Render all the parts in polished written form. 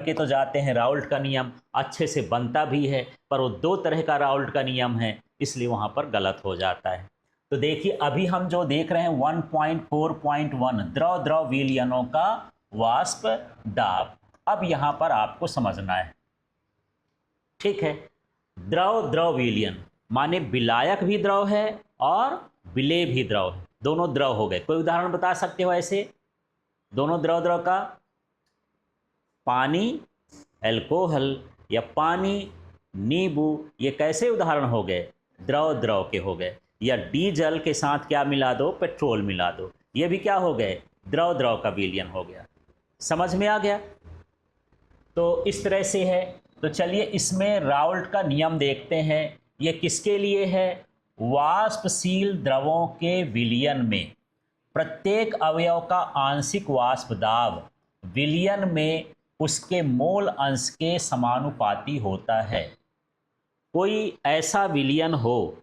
के तो जाते हैं राउल्ट का नियम अच्छे से बनता भी है, पर वो दो तरह का राउल्ट का नियम है, इसलिए वहाँ पर गलत हो जाता है। तो देखिए अभी हम जो देख रहे हैं 1.4.1 द्रव द्रव विलयनों का वाष्प दाब। अब यहाँ पर आपको समझना है, ठीक है। द्रव द्रव विलयन माने विलायक भी द्रव है और विलेय भी द्रव है, दोनों द्रव हो गए। कोई उदाहरण बता सकते हो ऐसे दोनों द्रव द्रव का? पानी अल्कोहल या पानी नींबू, ये कैसे उदाहरण हो गए? द्रव द्रव के हो गए। या डीजल के साथ क्या मिला दो? पेट्रोल मिला दो, ये भी क्या हो गए? द्रव द्रव का विलयन हो गया। समझ में आ गया? तो इस तरह से है। तो चलिए इसमें राउल्ट का नियम देखते हैं। ये किसके लिए है? वाष्पशील द्रवों के विलयन में प्रत्येक अवयव का आंशिक वाष्प दाब विलयन में उसके मोल अंश के समानुपाती होता है। कोई ऐसा विलयन हो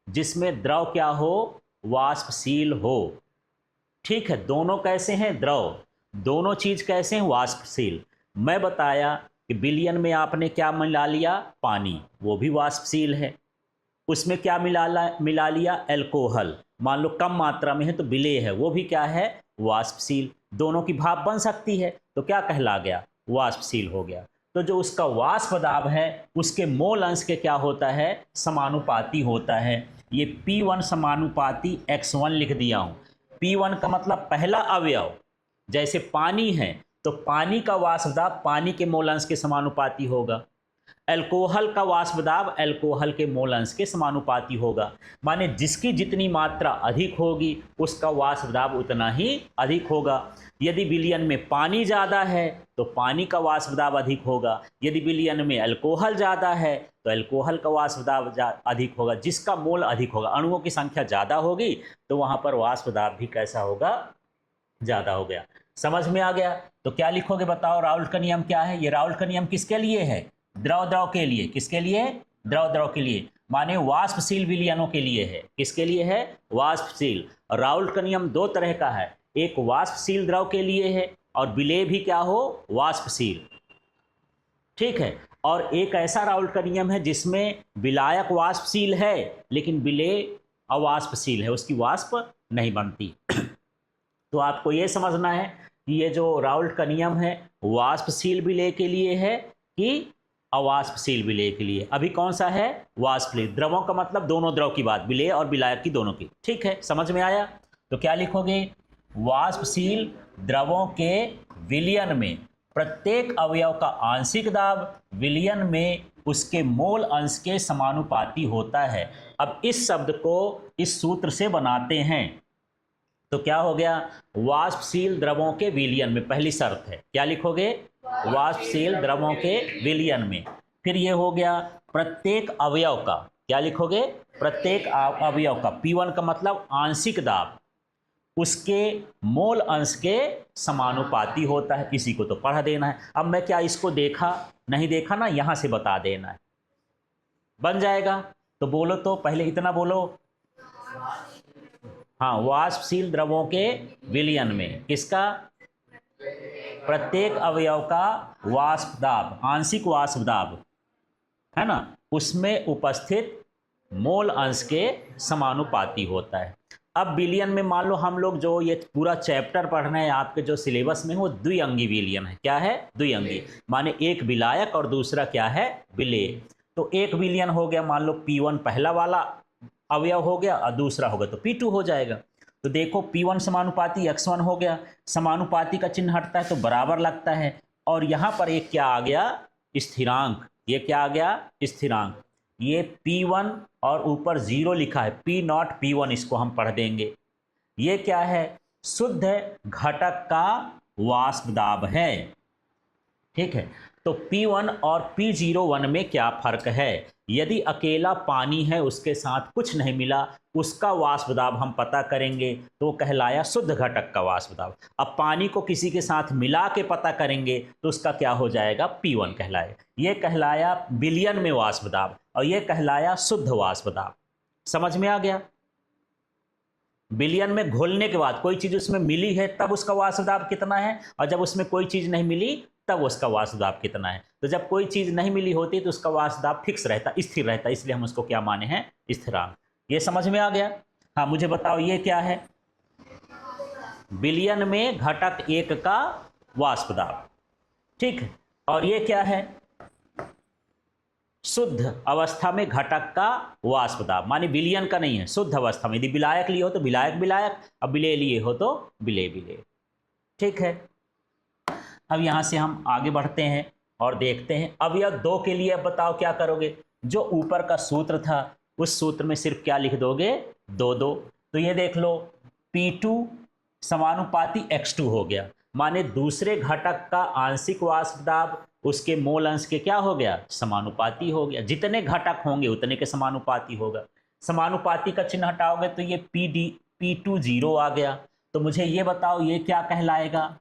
जिसमें द्रव क्या हो? वाष्पशील हो। ठीक है, दोनों कैसे हैं? द्रव। दोनों चीज कैसे हैं? वाष्पशील। मैं बताया कि विलयन में आपने क्या मिला लिया? पानी, वो भी वाष्पशील है। उसमें क्या मिला लिया? अल्कोहल, मान लो कम मात्रा में है तो विलेय है, वो भी क्या है? वाष्पशील। दोनों की भाप बन सकती है तो क्या कहला गया? वाष्पशील हो गया। तो जो उसका वाष्प दाब है उसके मोल अंश के क्या होता है? समानुपाती होता है। ये P1 समानुपाती x1 लिख दिया हूं। P1 का मतलब पहला अवयव, जैसे पानी है तो पानी का वाष्प दाब पानी के मोल अंश के समानुपाती होगा। अल्कोहल का वाष्प दाब अल्कोहल के मोल अंश के समानुपाती होगा। माने जिसकी जितनी मात्रा अधिक होगी उसका वाष्प दाब उतना ही अधिक होगा। यदि विलयन में पानी ज़्यादा है तो पानी का वाष्प दाब अधिक होगा। यदि विलयन में अल्कोहल ज़्यादा है तो अल्कोहल का वाष्प दाब अधिक होगा। जिसका मोल अधिक होगा, अणुओं की संख्या ज़्यादा होगी तो वहाँ पर वाष्प दाब भी कैसा होगा? ज़्यादा हो गया। समझ में आ गया? तो क्या लिखोगे बताओ? राउल्ट का नियम क्या है? ये राउल्ट का नियम किसके लिए है? द्रव द्रव के लिए। किसके लिए? द्रव द्रव के लिए, माने वाष्पशील विलयनों के लिए है। किसके लिए है? वाष्पशील। राउल्ट का नियम दो तरह का है, एक वाष्पशील द्रव के लिए है और विलेय भी क्या हो? वाष्पशील। ठीक है। और एक ऐसा राउल्ट का नियम है जिसमें विलायक वाष्पशील है लेकिन विलेय अवाष्पशील है, उसकी वाष्प नहीं बनती। तो आपको ये समझना है कि ये जो राउल्ट का नियम है वाष्पशील विलेय के लिए है कि अवाष्पशील विलेय के लिए? अभी कौन सा है? वाष्पशील। द्रवों का मतलब दोनों द्रव की बात, विलेय और विलायक की, दोनों की। ठीक है, समझ में आया? तो क्या लिखोगे? वाष्पशील द्रवों के विलयन में प्रत्येक अवयव का आंशिक दाब विलयन में उसके मोल अंश के समानुपाती होता है। अब इस शब्द को इस सूत्र से बनाते हैं तो क्या हो गया? वाष्पशील द्रवों के विलयन में, पहली शर्त है, क्या लिखोगे? वाष्पशील द्रवों के विलयन में। फिर ये हो गया प्रत्येक अवयव का, क्या लिखोगे? प्रत्येक अवयव का। P1 का मतलब आंशिक दाब उसके मोल अंश के समानुपाती होता है। इसी को तो पढ़ देना है। अब मैं क्या इसको देखा नहीं देखा ना, यहां से बता देना है, बन जाएगा। तो बोलो, तो पहले इतना बोलो। हाँ, वाष्पशील द्रवों के विलयन में किसका? प्रत्येक अवयव का वाष्प दाब, आंशिक वाष्प दाब है ना, उसमें उपस्थित मोल अंश के समानुपाती होता है। अब विलयन में मान लो हम लोग जो ये पूरा चैप्टर पढ़ रहे हैं आपके जो सिलेबस में, वो द्विअंगी विलयन है। क्या है? द्विअंगी, माने एक विलायक और दूसरा क्या है? विलेय। तो एक विलयन हो गया, मान लो P1 पहला वाला अवयव हो गया और दूसरा होगा तो P2 हो जाएगा। तो देखो P1 समानुपाती x1 हो गया, समानुपाती का चिन्ह हटता है तो बराबर लगता है। और यहां पर एक क्या आ गया? स्थिरांक। ये क्या आ गया? स्थिरांक। ये P1 और ऊपर 0 लिखा है, P0 P1, इसको हम पढ़ देंगे। ये क्या है? शुद्ध घटक का वाष्प दाब है। ठीक है। तो P1 और P01 में क्या फर्क है? यदि अकेला पानी है, उसके साथ कुछ नहीं मिला, उसका वाष्प दाब हम पता करेंगे तो वो कहलाया शुद्ध घटक का वाष्प दाब। अब पानी को किसी के साथ मिला के पता करेंगे तो उसका क्या हो जाएगा? P1 कहलाएगा। ये कहलाया विलयन में वाष्प दाब और ये कहलाया शुद्ध वाष्प दाब। समझ में आ गया? विलयन में घोलने के बाद कोई चीज उसमें मिली है तब उसका वाष्प दाब कितना है, और जब उसमें कोई चीज नहीं मिली तब उसका वाष्प दाब कितना है। तो जब कोई चीज़ नहीं मिली होती तो उसका वाष्प दाब फिक्स रहता, स्थिर रहता, इसलिए हम उसको क्या माने हैं, स्थिरांक। ये समझ में आ गया। हाँ मुझे बताओ ये क्या है, बिलियन में घटक 1 का वाष्प दाब, ठीक है। और ये क्या है, शुद्ध अवस्था में घटक का वाष्प दाब, माने विलयन का नहीं है, शुद्ध अवस्था में। यदि विलायक लिए हो तो विलायक विलायक, अब विलेय लिए हो तो विलेय विलेय, ठीक है। अब यहां से हम आगे बढ़ते हैं और देखते हैं। अब यह 2 के लिए अब बताओ क्या करोगे, जो ऊपर का सूत्र था उस सूत्र में सिर्फ क्या लिख दोगे, 2 2। तो ये देख लो P2 समानुपाती X2 हो गया, माने दूसरे घटक का आंशिक वाष्प दाब उसके मोल अंश के क्या हो गया, समानुपाती हो गया। जितने घटक होंगे उतने के समानुपाती होगा। समानुपाती का चिन्ह हटाओगे तो ये P2 0 आ गया। तो मुझे ये बताओ ये क्या कहलाएगा,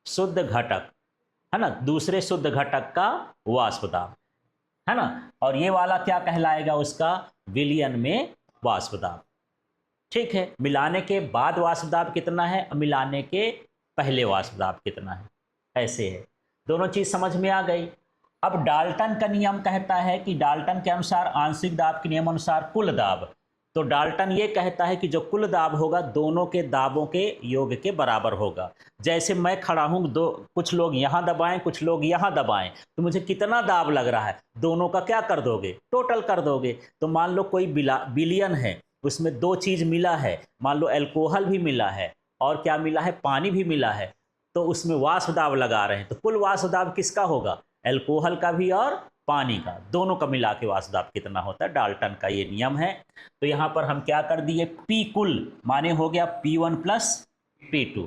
शुद्ध घटक, है ना, दूसरे शुद्ध घटक का वाष्प दाब, है ना। और ये वाला क्या कहलाएगा, उसका विलयन में वाष्प दाब, ठीक है। मिलाने के बाद वाष्प दाब कितना है, मिलाने के पहले वाष्प दाब कितना है, ऐसे है। दोनों चीज समझ में आ गई। अब डाल्टन का नियम कहता है कि डाल्टन के अनुसार आंशिक दाब के नियम अनुसार कुल दाब, तो डाल्टन ये कहता है कि जो कुल दाब होगा दोनों के दाबों के योग के बराबर होगा। जैसे मैं खड़ा हूं, दो कुछ लोग यहां दबाएं कुछ लोग यहां दबाएं, तो मुझे कितना दाब लग रहा है, दोनों का क्या कर दोगे, टोटल कर दोगे। तो मान लो कोई बिलियन है, उसमें 2 चीज मिला है, मान लो अल्कोहल भी मिला है और क्या मिला है, पानी भी मिला है, तो उसमें वाष्प दाब लगा रहे हैं, तो कुल वाष्प दाब किसका होगा, अल्कोहल का भी और पानी का, दोनों का मिला के वाष्प दाब कितना होता है, डाल्टन का ये नियम है। तो यहां पर हम क्या कर दिए, पी कुल माने हो गया P1 प्लस P2,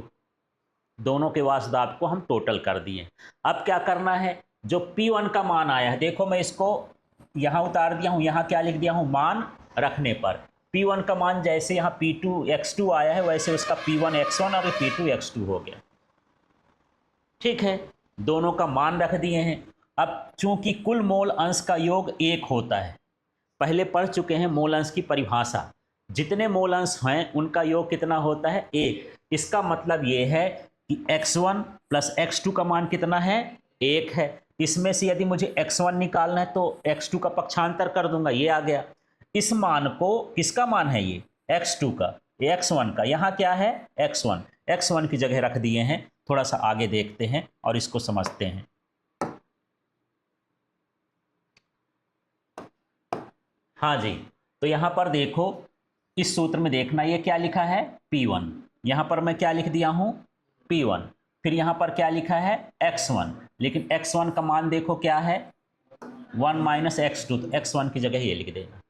दोनों के वाष्प दाब को हम टोटल कर दिए। अब क्या करना है, जो P1 का मान आया है, देखो मैं इसको यहां उतार दिया हूं, यहां क्या लिख दिया हूं, मान रखने पर P1 का मान जैसे यहां P2 X2 आया है वैसे उसका P1 X1 और P2 X2 हो गया, ठीक है। दोनों का मान रख दिए हैं। अब चूंकि कुल मोल अंश का योग 1 होता है, पहले पढ़ चुके हैं मोल अंश की परिभाषा, जितने मोल अंश हैं उनका योग कितना होता है, 1। इसका मतलब ये है कि X1 प्लस X2 का मान कितना है, 1 है। इसमें से यदि मुझे X1 निकालना है तो X2 का पक्षांतर कर दूंगा, ये आ गया। इस मान को, किसका मान है ये, X2 का, X1 का, यहाँ क्या है X1 की जगह रख दिए हैं। थोड़ा सा आगे देखते हैं और इसको समझते हैं। हाँ जी, तो यहां पर देखो इस सूत्र में देखना, ये क्या लिखा है P1, यहां पर मैं क्या लिख दिया हूं P1, फिर यहां पर क्या लिखा है X1, लेकिन X1 का मान देखो क्या है 1 माइनस X2, तो X1 की जगह ये लिख देना,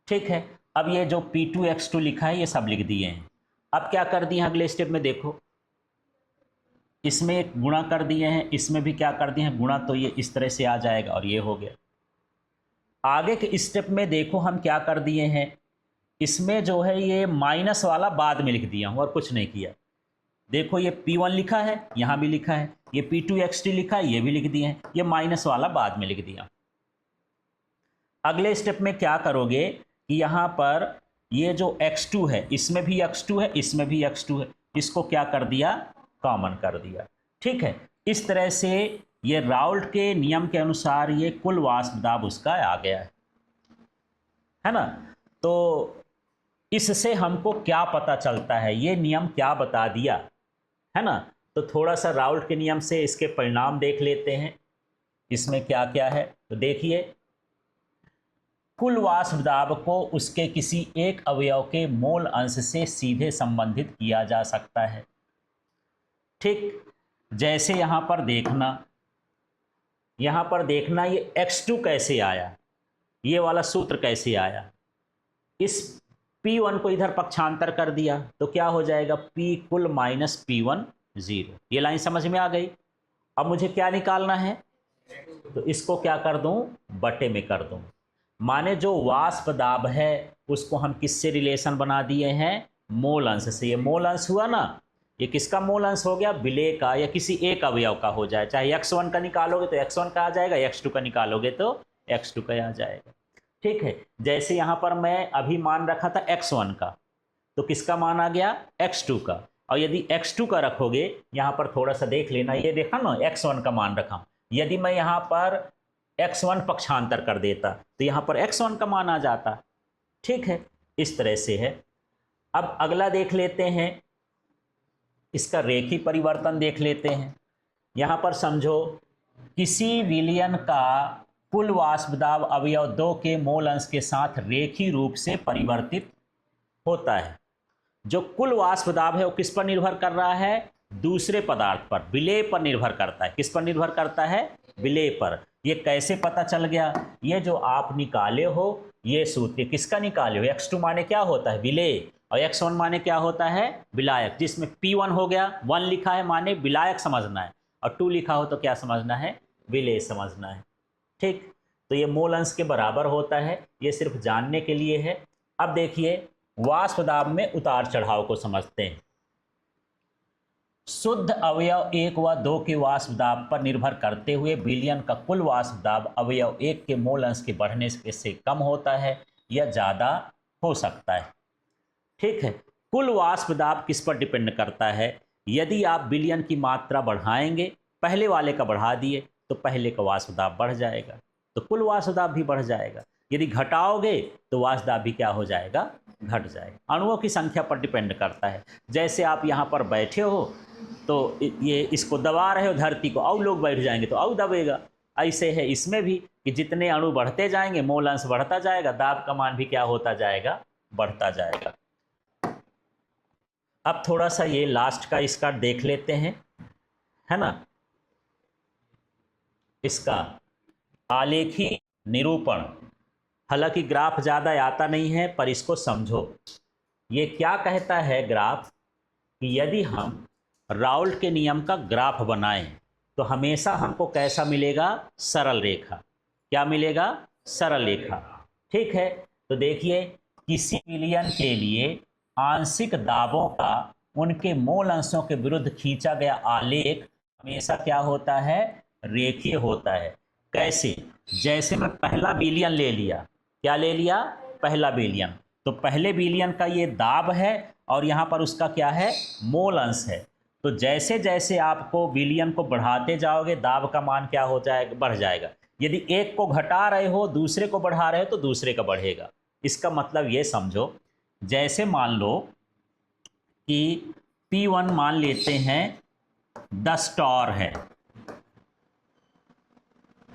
ठीक है। अब ये जो P2 X2 लिखा है ये सब लिख दिए हैं। अब क्या कर दिए अगले स्टेप में, देखो इसमें एक गुणा कर दिए हैं, इसमें भी क्या कर दिए हैं गुणा, तो ये इस तरह से आ जाएगा और ये हो गया। आगे के स्टेप में देखो हम क्या कर दिए हैं, इसमें जो है ये माइनस वाला बाद में लिख दिया हूं और कुछ नहीं किया। देखो ये P1 लिखा है, यहां भी लिखा है, ये P2 XT लिखा है, ये भी लिख दिए हैं, ये माइनस वाला बाद में लिख दिया। अगले स्टेप में क्या करोगे कि यहां पर ये जो X2 है, इसमें भी X2 है, इसमें भी X2 है, इसको क्या कर दिया, कॉमन कर दिया, ठीक है। इस तरह से ये राउल्ट के नियम के अनुसार ये कुल वाष्प दाब उसका आ गया है ना। तो इससे हमको क्या पता चलता है, ये नियम क्या बता दिया, है ना। तो थोड़ा सा राउल्ट के नियम से इसके परिणाम देख लेते हैं, इसमें क्या क्या है। तो देखिए, कुल वाष्प दाब को उसके किसी एक अवयव के मोल अंश से सीधे संबंधित किया जा सकता है, ठीक। जैसे यहां पर देखना ये X2 कैसे आया, ये वाला सूत्र कैसे आया, इस P1 को इधर पक्षांतर कर दिया तो क्या हो जाएगा, P कुल माइनस P1 0। ये लाइन समझ में आ गई। अब मुझे क्या निकालना है, तो इसको क्या कर दूं, बटे में कर दूं, माने जो वाष्प दाब है उसको हम किससे रिलेशन बना दिए हैं, मोल अंश से। ये मोल अंश हुआ ना, ये किसका मोल अंश हो गया, विलेय का, या किसी एक अवयव का हो जाए, चाहे X1 का निकालोगे तो X1 का आ जाएगा, X2 का निकालोगे तो X2 का आ जाएगा, ठीक है। जैसे यहां पर मैं अभी मान रखा था X1 का, तो किसका मान आ गया, X2 का, और यदि x2 का रखोगे, यहाँ पर थोड़ा सा देख लेना, ये देखा ना x1 का मान रखा, यदि मैं यहाँ पर x1 पक्षांतर कर देता तो यहाँ पर x1 का मान आ जाता। ठीक है, इस तरह से है। अब अगला देख लेते हैं, इसका रेखीय परिवर्तन देख लेते हैं। यहाँ पर समझो किसी विलयन का कुल वाष्प दाब अवयव 2 के मोल अंश के साथ रेखीय रूप से परिवर्तित होता है। जो कुल वाष्प दाब है वो किस पर निर्भर कर रहा है? दूसरे पदार्थ पर, विलेय पर निर्भर करता है। किस पर निर्भर करता है? विलेय पर। ये कैसे पता चल गया? ये जो आप निकाले हो ये सूत्र किसका निकाले हो? x2 माने क्या होता है? विलेय, और x1 माने क्या होता है? विलायक। जिसमें P1 हो गया, 1 लिखा है माने विलायक समझना है, और 2 लिखा हो तो क्या समझना है? विलेय समझना है। ठीक, तो ये मोल अंश के बराबर होता है, ये सिर्फ जानने के लिए है। अब देखिए वाष्प दाब में उतार चढ़ाव को समझते हैं। शुद्ध अवयव 1 व 2 के वाष्प दाब पर निर्भर करते हुए विलयन का कुल वाष्प दाब अवयव 1 के मोल अंश के बढ़ने से कम होता है या ज़्यादा हो सकता है। ठीक है, कुल वाष्प दाब किस पर डिपेंड करता है? यदि आप विलयन की मात्रा बढ़ाएंगे, पहले वाले का बढ़ा दिए तो पहले का वाष्प दाब बढ़ जाएगा, तो कुल वाष्प दाब भी बढ़ जाएगा। यदि घटाओगे तो वाष्प दाब भी क्या हो जाएगा? घट जाएगा। अणुओं की संख्या पर डिपेंड करता है। जैसे आप यहाँ पर बैठे हो तो ये इसको दबा रहे हो धरती को, और लोग बैठ जाएंगे तो और दबेगा। ऐसे है इसमें भी कि जितने अणु बढ़ते जाएंगे मोल अंश बढ़ता जाएगा, दाब का मान भी क्या होता जाएगा? बढ़ता जाएगा। अब थोड़ा सा ये लास्ट का इसका देख लेते हैं, है ना, इसका आलेखी निरूपण। हालांकि ग्राफ ज़्यादा आता नहीं है पर इसको समझो। ये क्या कहता है ग्राफ कि यदि हम राउल्ट के नियम का ग्राफ बनाएं तो हमेशा हमको कैसा मिलेगा? सरल रेखा। क्या मिलेगा? सरल रेखा। ठीक है, तो देखिए किसी विलयन के लिए आंशिक दाबों का उनके मोल अंशों के विरुद्ध खींचा गया आलेख हमेशा क्या होता है? रेखीय होता है। कैसे? जैसे मैं पहला विलयन ले लिया, क्या ले लिया? पहला विलयन, तो पहले विलयन का ये दाब है और यहाँ पर उसका क्या है? मोल अंश है। तो जैसे जैसे आपको विलयन को बढ़ाते जाओगे दाब का मान क्या हो जाएगा? बढ़ जाएगा। यदि एक को घटा रहे हो दूसरे को बढ़ा रहे हो तो दूसरे का बढ़ेगा। इसका मतलब ये समझो, जैसे मान लो कि P1 मान लेते हैं 10 टॉर है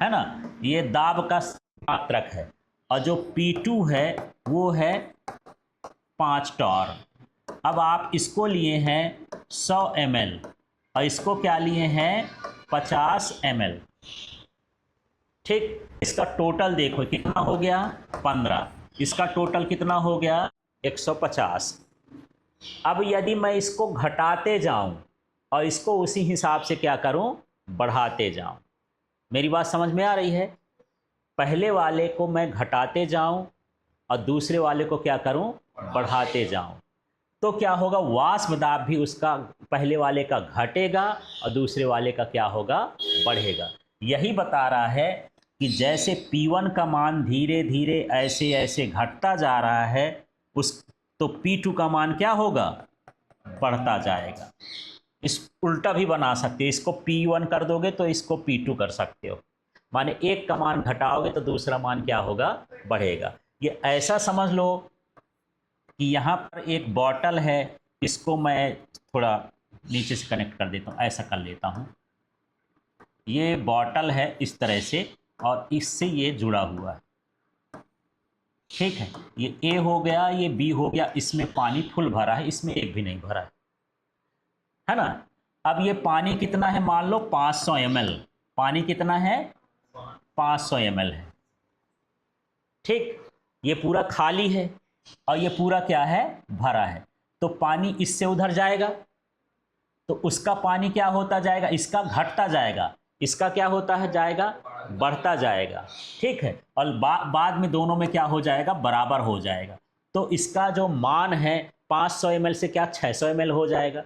ना, ये दाब का मात्रक है, और जो P2 है वो है 5 टॉर। अब आप इसको लिए हैं 100 ml और इसको क्या लिए हैं? 50 ml। ठीक, इसका टोटल देखो कितना हो गया? 15। इसका टोटल कितना हो गया? 150। अब यदि मैं इसको घटाते जाऊं और इसको उसी हिसाब से क्या करूं? बढ़ाते जाऊं। मेरी बात समझ में आ रही है? पहले वाले को मैं घटाते जाऊं और दूसरे वाले को क्या करूं? बढ़ाते जाऊं, तो क्या होगा? वाष्प दाब भी उसका पहले वाले का घटेगा और दूसरे वाले का क्या होगा? बढ़ेगा। यही बता रहा है कि जैसे P1 का मान धीरे धीरे ऐसे ऐसे घटता जा रहा है, उस तो P2 का मान क्या होगा? बढ़ता जाएगा। इस उल्टा भी बना सकते हो, इसको P1 कर दोगे तो इसको P2 कर सकते हो, माने एक का मान घटाओगे तो दूसरा मान क्या होगा? बढ़ेगा। ये ऐसा समझ लो कि यहाँ पर एक बॉटल है, इसको मैं थोड़ा नीचे से कनेक्ट कर देता हूँ, ऐसा कर लेता हूँ। ये बॉटल है इस तरह से और इससे ये जुड़ा हुआ है। ठीक है, ये A हो गया, ये B हो गया, इसमें पानी फुल भरा है, इसमें एक भी नहीं भरा है ना। अब ये पानी कितना है? मान लो 500 ml। पानी कितना है? 500 ml है। ठीक, ये पूरा खाली है और ये पूरा क्या है? भरा है। तो पानी इससे उधर जाएगा तो उसका पानी क्या होता जाएगा? इसका घटता जाएगा, इसका क्या होता है? जाएगा, बढ़ता जाएगा। ठीक है, और बाद में दोनों में क्या हो जाएगा? बराबर हो जाएगा। तो इसका जो मान है 500 ml से क्या 600 ml हो जाएगा।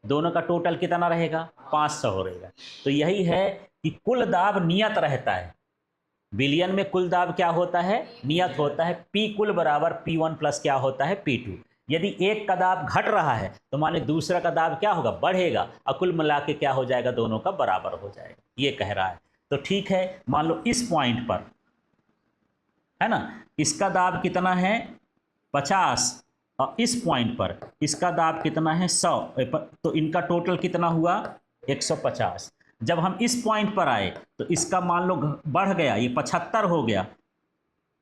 दोनों का टोटल कितना रहेगा? 500 हो रहेगा। तो यही है कि कुल दाब नियत रहता है। विलयन में कुल दाब क्या होता है? नियत होता है। P कुल बराबर P1 प्लस क्या होता है? P2। यदि एक का दाब घट रहा है तो माने दूसरा का दाब क्या होगा, बढ़ेगा, और कुल मिला के क्या हो जाएगा, दोनों का बराबर हो जाएगा, ये कह रहा है। तो ठीक है, मान लो इस पॉइंट पर है ना, इसका दाब कितना है 50, और इस पॉइंट पर इसका दाब कितना है 100, तो इनका टोटल कितना हुआ 150। जब हम इस पॉइंट पर आए तो इसका मान लो बढ़ गया, ये 75 हो गया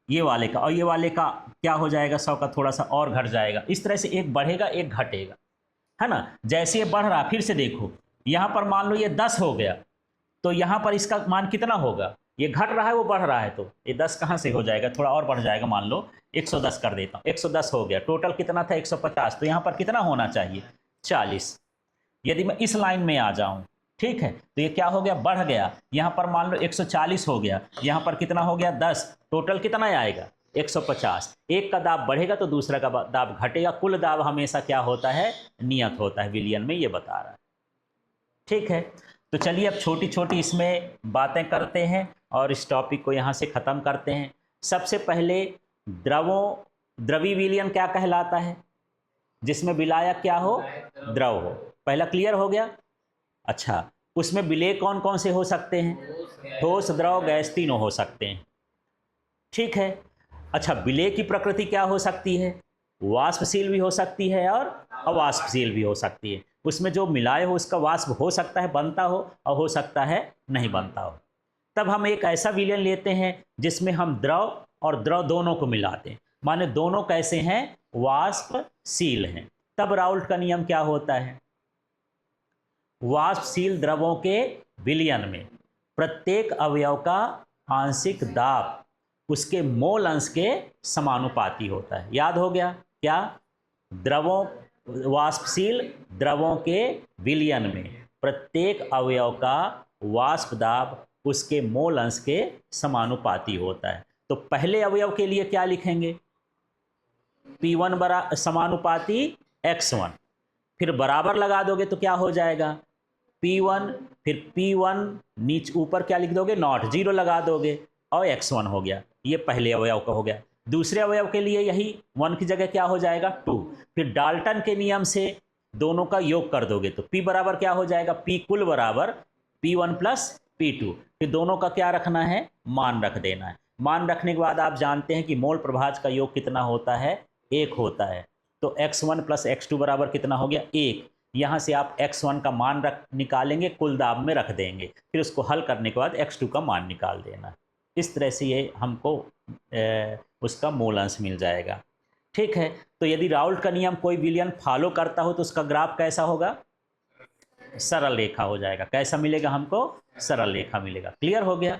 ये वाले का, और ये वाले का क्या हो जाएगा 100 का थोड़ा सा और घट जाएगा। इस तरह से एक बढ़ेगा एक घटेगा, है ना। जैसे ये बढ़ रहा, फिर से देखो यहाँ पर मान लो ये 10 हो गया, तो यहाँ पर इसका मान कितना होगा, ये घट रहा है वो बढ़ रहा है, तो ये 10 कहाँ से हो जाएगा, थोड़ा और बढ़ जाएगा, मान लो 110 कर देता हूँ, 110 हो गया। टोटल कितना था 150, तो यहाँ पर कितना होना चाहिए 40। यदि मैं इस लाइन में आ जाऊँ, ठीक है, तो ये क्या हो गया, बढ़ गया, यहाँ पर मान लो 140 हो गया, यहाँ पर कितना हो गया 10, टोटल कितना आएगा 150। एक का दाब बढ़ेगा तो दूसरा का दाब घटेगा, कुल दाब हमेशा क्या होता है, नियत होता है, विलियन में ये बता रहा है। ठीक है, तो चलिए अब छोटी छोटी इसमें बातें करते हैं और इस टॉपिक को यहाँ से ख़त्म करते हैं। सबसे पहले द्रवी विलयन क्या कहलाता है, जिसमें विलायक क्या हो, द्रव हो। पहला क्लियर हो गया। अच्छा, उसमें विलेय कौन कौन से हो सकते हैं, ठोस, द्रव, गैस, तीनों हो सकते हैं। ठीक है, अच्छा विलेय की प्रकृति क्या हो सकती है, वाष्पशील भी हो सकती है और अवाष्पशील भी हो सकती है। उसमें जो मिलाए हो उसका वाष्प हो सकता है बनता हो, और हो सकता है नहीं बनता हो। तब हम एक ऐसा विलयन लेते हैं जिसमें हम द्रव और द्रव दोनों को मिलाते हैं, माने दोनों कैसे हैं, वाष्पशील हैं। तब राउल्ट का नियम क्या होता है, वाष्पशील द्रवों के विलयन में प्रत्येक अवयव का आंशिक दाब उसके मोल अंश के समानुपाती होता है। याद हो गया क्या, द्रवों, वाष्पशील द्रवों के विलयन में प्रत्येक अवयव का वाष्प दाब उसके मोल अंश के समानुपाती होता है। तो पहले अवयव के लिए क्या लिखेंगे, P1 समानुपाती X1, फिर बराबर लगा दोगे तो क्या हो जाएगा P1, फिर P1 नीचे ऊपर क्या लिख दोगे, नॉट, 0 लगा दोगे और X1 हो गया। ये पहले अवयव का हो गया। दूसरे अवयव के लिए यही 1 की जगह क्या हो जाएगा 2, फिर डाल्टन के नियम से दोनों का योग कर दोगे तो P बराबर क्या हो जाएगा, P कुल बराबर P1 प्लस P2, फिर दोनों का क्या रखना है, मान रख देना है। मान रखने के बाद आप जानते हैं कि मोल प्रभाज का योग कितना होता है, 1 होता है। तो X1 प्लस X2 बराबर कितना हो गया 1। यहाँ से आप X1 का मान निकालेंगे, कुल दाब में रख देंगे, फिर उसको हल करने के बाद X2 का मान निकाल देना। इस तरह से ये हमको उसका मूल अंश मिल जाएगा। ठीक है, तो यदि राउल्ट का नियम कोई विलयन फॉलो करता हो तो उसका ग्राफ कैसा होगा, सरल रेखा हो जाएगा। कैसा मिलेगा हमको, सरल रेखा मिलेगा। क्लियर हो गया।